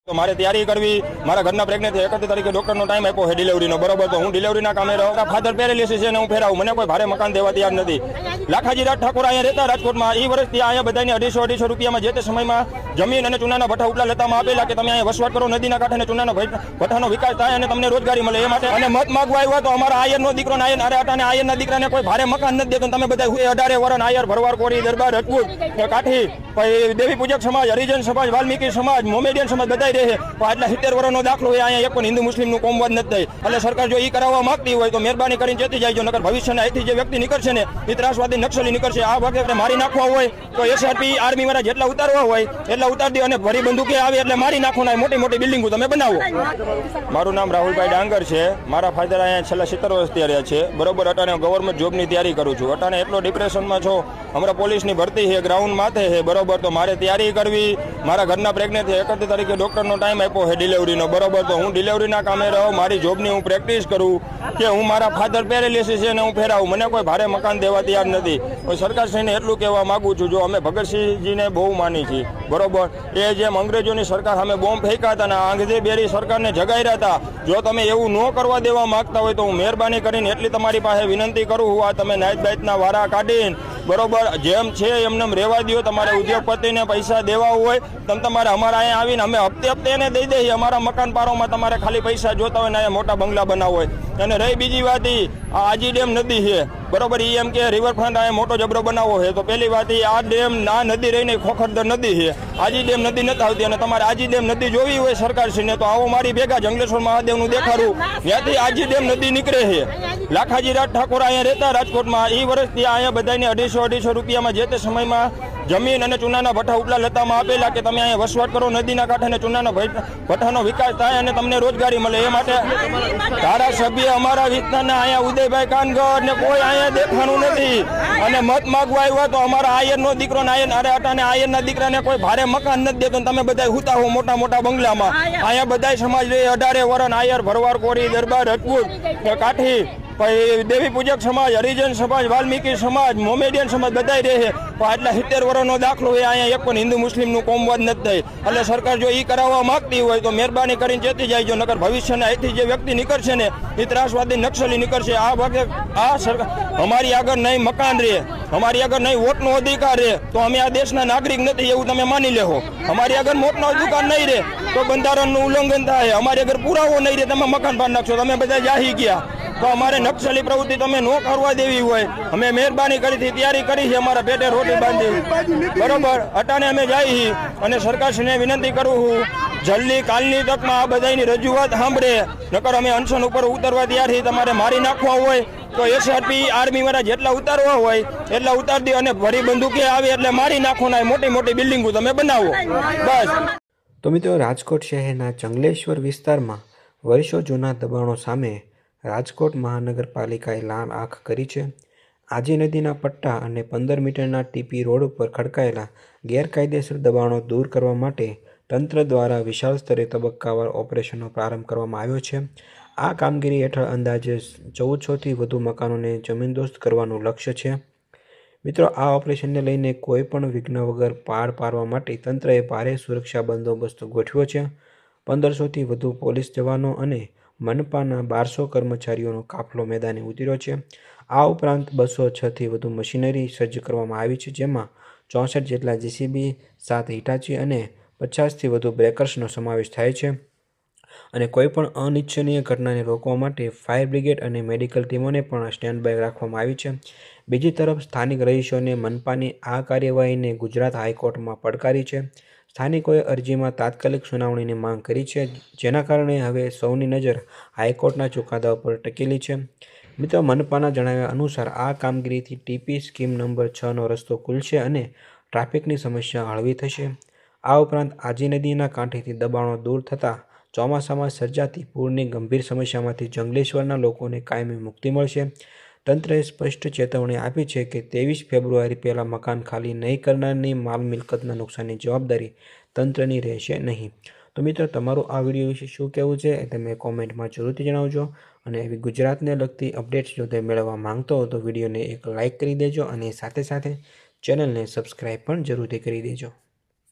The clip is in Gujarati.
તો મારે તૈયારી કરવી, મારા ઘરના પ્રેગ્નેન્ટ 31 તારીખે ડોક્ટરનો ટાઈમ આપ્યો છે ડિલિવરીનો, બરોબર. તો હું ડિલિવરીના કામે રહું, ફાધર પેરેલિસિસ છે ને હું ફેરાવું, મને કોઈ ભારે મકાન દેવા તૈયાર નથી. લાખાજી રાજ ઠાકોર અહીંયા રહેતા રાજકોટમાં, એ વર્ષથી અહીંયા બધાને 250 રૂપિયામાં જે તે સમયમાં જમીન અને ચૂનાના ભઠ્ઠા ઉપલા લેતામાં આપેલા કે તમે અહીંયા વસવાટ કરો, નદીના કાંઠે ચૂનાના ભઠ્ઠાનો વિકાસ થાય અને તમને રોજગારી મળે એ માટે. અને મત માગવા આવ્યા તો અમારા આયરનો દીકરો આયરના દીકરાને કોઈ ભારે મકાન નથી દેતો. તમે બધા 18 વરણ આયર, ભરવાડ, કોરી, દરબાર, રજપૂત, કાઠી, દેવી પૂજક સમાજ, હરિજન સમાજ, વાલ્મીકી સમાજ, મોમેડિયન સમાજ બધા રહે. આટલા 70 વર્ષનો દાખલો હોય અહીંયા એક પણ હિન્દુ મુસ્લિમનું કોમવાદ નથી થઈ. એટલે સરકાર જો એ કરાવવા માંગતી હોય તો મહેરબાની કરીને ચેતી જાય, નકર ભવિષ્યના અહીંથી જે વ્યક્તિ નીકળશે ને એ ત્રાસવાદી નક્સલી નીકળશે. આ વખતે મારી નાખવા હોય તો એસઆરપી આર્મી વાળા જેટલા ઉતારવા હોય એટલા ઉતાર દે, અને ભરી બંદૂકે આવે એટલે મારી નાખવાના મોટી મોટી બિલ્ડિંગો તમે બનાવો. મારું નામ રાહુલભાઈ ડાંગર છે. મારા ફાધર અહીંયા છેલ્લા 70 વર્ષથી રહ્યા છે, બરોબર. અટાણે ગવર્મેન્ટ જોબની તૈયારી કરું છું. અટાણે એટલો ડિપ્રેશનમાં છો, હમણાં પોલીસની ભરતી છે, ગ્રાઉન્ડ માથે છે, બરોબર. તો મારે તૈયારી કરવી, મારા ઘરના પ્રેગ્નેન્ટ 31 તારીખે ડોક્ટરનો ટાઈમ આપ્યો છે ડિલિવરીનો, બરોબર. તો હું ડિલિવરીના કામે રહું, મારી જોબની હું પ્રેક્ટિસ કરું કે હું મારા ફાધર પેરેલિસિસ છે ને હું ફેરાવું, મને કોઈ ભારે મકાન દેવા તૈયાર નથી. સરકારશ્રીને એટલું કહેવા માંગુ છું, જો અમે ભગતસિંહજીને બહુ માની છીએ, બરોબર. એ જેમ અંગ્રેજોની સરકાર સામે બોમ્બ ફેંક્યા હતા અને આંગળી બેરી સરકારને જગાડ્યા હતા, જો તમે એવું ન કરવા દેવા માંગતા હોય તો હું મહેરબાની કરીને એટલી તમારી પાસે વિનંતી કરું હું, આ તમે નાઈટ બાઈટના વારા કાઢીને, બરોબર, જેમ છે એમને રહેવા દો. તમારે ઉદ્યોગપતિને પૈસા દેવા હોય તમે તમારે અમારા અહીંયા આવીને અમે હપ્તે એને દઈ દઈએ. અમારા મકાન પારોમાં તમારે ખાલી પૈસા જોતા હોય ને અહીંયા મોટા બંગલા બનાવો હોય. અને રહી બીજી વાત, આ આજી ડેમ નદી છે, બરોબર. એમ કે રિવરફ્રન્ટ અહીંયા મોટો જબરો બનાવવો છે તો પહેલી વાત આ ડેમ આ નદી રહીને ખોખરદર નદી છે, આજી ડેમ નદી નથી આવતી. અને તમારે આજી ડેમ નદી જોવી હોય સરકારશ્રીને તો આવો મારી ભેગા જંગલેશ્વર મહાદેવનું દેખાડું, ત્યાંથી આજી ડેમ નદી નીકળે છે. લાખાજી રાજ ઠાકોર અહીંયા રહેતા રાજકોટમાં, એ વર્ષથી અહીંયા બધાને 250 રૂપિયામાં જે તે સમયમાં જમીન અને ચૂનાના ભઠ્ઠા ઉપલા લેતામાં આપેલા કે તમે અહીંયા વસવાટ કરો, નદીના કાંઠે ને ચૂનાના ભઠ્ઠાનો વિકાસ થાય અને તમને રોજગારી મળે એ માટે. ધારાસભ્ય અમારા વિસ્તારના અહીંયા ઉદયભાઈ કાનગર ને કોઈ અહીંયા દેખાણું નથી. અને મત માગવા આવ્યા તો અમારા આયરનો દીકરો આયરના દીકરાને કોઈ ભારે મકાન નથી દેતો. તમે બધા હુતા હો મોટા મોટા બંગલામાં. અહીંયા બધા સમાજ રહે, 18 વરણ આયર, ભરવાડ, કોરી, દરબાર, રજપૂત, કાઠી, દેવી પૂજક સમાજ, હરિજન સમાજ, વાલ્મીકી સમાજ, મોમેડિયન સમાજ બધા રહે. આટલા 70 વર્ષનો દાખલો હોય અહીંયા એક પણ હિન્દુ મુસ્લિમનું કોમવાદ નથી થઈ. એટલે સરકાર જો એ કરાવવા માંગતી હોય તો મહેરબાની કરીને ચેતી જાય, નકર ભવિષ્યના અહીંથી જે વ્યક્તિ નીકળશે ને એ ત્રાસવાદી નક્સલી નીકળશે. આ વખતે આ સરકાર અમારી આગળ નહીં મકાન રહે, અમારી આગળ નહીં વોટનો અધિકાર રહે તો અમે આ દેશના નાગરિક નથી એવું તમે માની લેવો. અમારી આગળ વોટનો અધિકાર નહીં રહે તો બંધારણનું ઉલ્લંઘન થાય. અમારી આગળ પુરાવો નહીં રહે તમે મકાન પાડી નાખશો, તમે બધા જાહી ગયા. તો અમારે નક્સલી પ્રવૃત્તિ તમે ન કરવા દેવી હોય, અમે મહેરબાની કરી તૈયારી કરી છે, અમારા પેટે રોટી બાંધી, બરોબર. અટાણે અમે જઈએ અને સરકારશ્રીને વિનંતી કરું છું જલ્દી કાલની તકમાં આ બધાની રજૂઆત સાંભળે, નકર અમે અનશન ઉપર ઉતરવા તૈયાર છીએ. તમારે મારી નાખવા હોય તો એસઆરપી આર્મી વાળા જેટલા ઉતારવા હોય એટલા ઉતાર દે, અને ભરી બંદૂકે આવે એટલે મારી નાખવાના મોટી મોટી બિલ્ડિંગો તમે બનાવો, બસ. તો મિત્રો, રાજકોટ શહેરના જંગલેશ્વર વિસ્તારમાં વર્ષો જૂના દબાણો સામે રાજકોટ મહાનગરપાલિકાએ લાલ આંખ કરી છે. આજી નદીના પટ્ટા અને 15 મીટરના ટીપી રોડ ઉપર ખડકાયેલા ગેરકાયદેસર દબાણો દૂર કરવા માટે તંત્ર દ્વારા વિશાળ સ્તરે તબક્કાવાર ઓપરેશનનો પ્રારંભ કરવામાં આવ્યો છે. આ કામગીરી હેઠળ અંદાજે 1400થી વધુ મકાનોને જમીનદોસ્ત કરવાનું લક્ષ્ય છે. મિત્રો, આ ઓપરેશનને લઈને કોઈ પણ વિઘ્ન વગર પાર પાડવા માટે તંત્રએ ભારે સુરક્ષા બંદોબસ્ત ગોઠવ્યો છે. 1500થી વધુ પોલીસ જવાનો અને મનપાના 1200 કર્મચારીઓનો કાફલો મેદાને ઉતર્યો છે. આ ઉપરાંત 206થી વધુ મશીનરી સજ્જ કરવામાં આવી છે, જેમાં 64 જેટલા જેસીબી, 7 હિટાચી અને 50થી વધુ બ્રેકર્સનો સમાવેશ થાય છે. અને કોઈપણ અનિચ્છનીય ઘટનાને રોકવા માટે ફાયર બ્રિગેડ અને મેડિકલ ટીમોને પણ સ્ટેન્ડ બાય રાખવામાં આવી છે. બીજી તરફ સ્થાનિક રહીશોને મનપાની આ કાર્યવાહીને ગુજરાત હાઈકોર્ટમાં પડકારી છે. સ્થાનિકોએ અરજીમાં તાત્કાલિક સુનાવણીની માંગ કરી છે, જેના કારણે હવે સૌની નજર હાઈકોર્ટના ચુકાદા ઉપર ટકેલી છે. મિત્રો, મનપાના જણાવ્યા અનુસાર આ કામગીરીથી ટીપી સ્કીમ નંબર 6નો રસ્તો ખુલશે અને ટ્રાફિકની સમસ્યા હળવી થશે. આ ઉપરાંત આજી નદીના કાંઠેથી દબાણો દૂર થતાં ચોમાસામાં સર્જાતી પૂરની ગંભીર સમસ્યામાંથી જંગલેશ્વરના લોકોને કાયમી મુક્તિ મળશે. તંત્રએ સ્પષ્ટ ચેતવણી આપી છે કે 23 ફેબ્રુઆરી પહેલાં મકાન ખાલી નહીં કરનારની માલ મિલકતના નુકસાનની જવાબદારી તંત્રની રહેશે નહીં. તો મિત્રો, તમારું આ વિડીયો વિશે શું કહેવું છે એ તમે કોમેન્ટમાં જરૂરથી જણાવજો. અને એવી ગુજરાતને લગતી અપડેટ્સ જો તમે મેળવવા માંગતો હો તો વિડીયોને એક લાઇક કરી દેજો અને સાથે સાથે ચેનલને સબસ્ક્રાઈબ પણ જરૂરથી કરી દેજો.